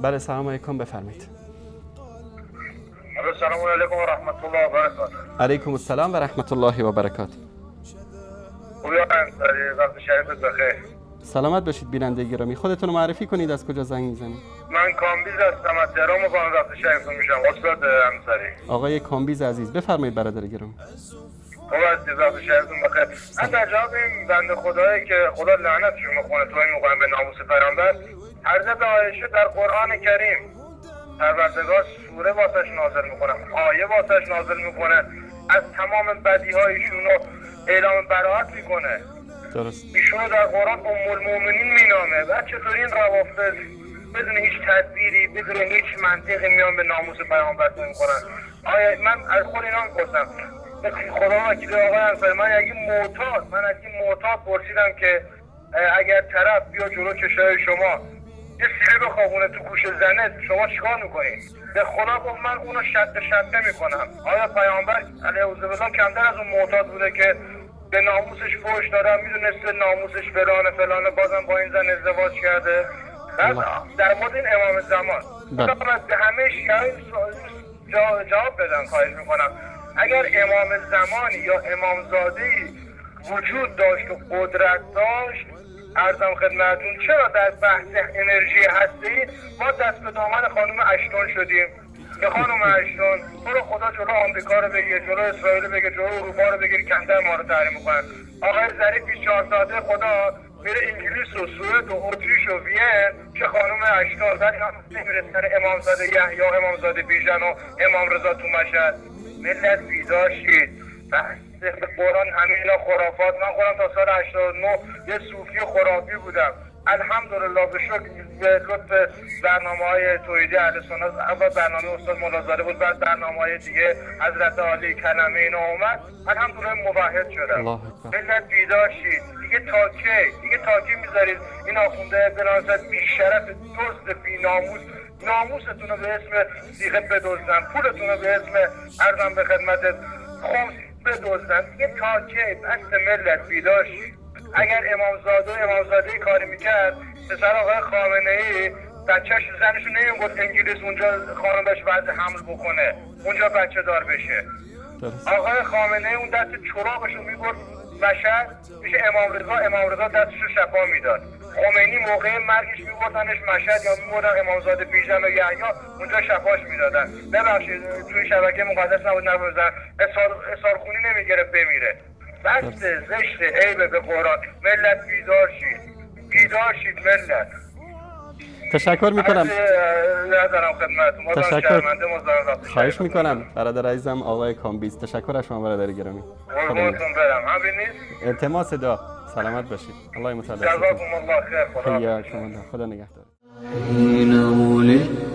بله سلام علیکم، بفرمایید. السلام علیکم و رحمت الله و برکاته. علیکم السلام و رحمت الله و برکاته. خوبی انصاری، وقت شریفت بخیر. سلامت باشید بیننده گرامی. خودتون رو معرفی کنید، از کجا زنگ میزنید؟ من کامبیز هستم، از تهران مقام وقت شریفتون میشم. استاد انصاری. آقای کامبیز عزیز بفرمایید برادر گرامی. خوب هستید؟ وقت شریفتون بخیر. من در جواب این بنده خدایی که خدا لعنتشون میکنه توهین میکنن به ناموس پیامبر، حضرت عایشه در قرآن کریم پروردگار سوره واسش نازل میکنه، آیه واسش نازل میکنه، از تمام بدیهایشون رو اعلام براءت میکنه. درست. ایشونو در قرآن ام المؤمنین مینامه. بعد چطوری این روافض بدون هیچ تدبیری، بدون هیچ منطقی میان به ناموس پیامبر توهین میکنن؟ آیا من از خود اینا میپرسم، خدا وکیل آقای انصاری، من از این معتاد پرسیدم که اگر طرف بیا جلو چشای شما یه سیلی بخوابونه تو گوش زنه، شما چیکار میکنید؟ به خدا گفت من اونو شق نمیکنم. آیا پیامبر علیه بالله کمتر از اون معتاد بوده که به ناموسش فحش دادن، میدونسته ناموسش فلانه بازم با این زن ازدواج کرده؟ در مورد این امام زمان به همه شیعه جواب بدن خواهش میکنم. اگر امام زمانی یا امامزاده‌ای وجود داشت و قدرت داشت، عرضم خدمتون چرا در بحث انرژی هسته‌ای ما دست به دامن خانم اشتون شدیم؟ که خانم اشتون تو رو خدا جلو آمریکا رو بگیر، جلو اسرائیل بگیر، جلو اروپا رو بگیر، کمتر ما رو تحریم میکنن. آقای ظریف 24 ساعته خدا میره انگلیس و سوئد و اتریش و وین که خانم اشتون ولی هم نمیره سر امامزاده یحیی، امامزاده بیژن و امام رضا تو مشهد. ملت بیدار شید. به قرآن همه اینا خرافات. من خودم تا سال 89 یه صوفی خرافی بودم. الحمدلله به شکر به لطف برنامه‌های توحیدی اهل سنت، اول برنامه استاد ملازاده بود، بعد برنامه‌های دیگه حضرت عالی کلمه اینا اومد، الحمدلله موحد شدم. ملت بیدار شید. دیگه تا کی میذارید این آخونده به نامزد بی‌شرف دزد بی‌ناموس ناموستون رو به اسم صیغه بدزدن، پولتون رو به اسم عرضم به خدمتت خمس بدزدن؟ دیگه تا کی؟ بس ملت بیدار شید. اگر امامزاده کاری میکرد، پسر آقای خامنه‌ای بچه‌ش زنشو نمیگفت انگلیس اونجا خانمش وضع حمل بکنه، اونجا بچه دار بشه. آقای خامنه‌ای اون دست چراغشو میبرد مشهد میشه امام رضا دستشو شفا میداد. خمینی موقع مرگش میبردنش مشهد یا میبردن امامزاده بیژن و یحیی، اونجا شفاش میدادن. ببخشید توی شبکه مقدس نبود نبودن، اسار خونی نمیگرفت بمیره. بس زشت عیبه به قرآن. ملت بیدار شید ملت. تشکر میکنم. ندارم خدمتتون. تشکر. خواهش میکنم برادر عزیزم آقای کامبیز. تشکر از شما برادر گرامی. قربونتون برم. همین نیست. التماس دعا. سلامت باشید. الله متعال. جزاکم الله خیر. خدا نگهدار.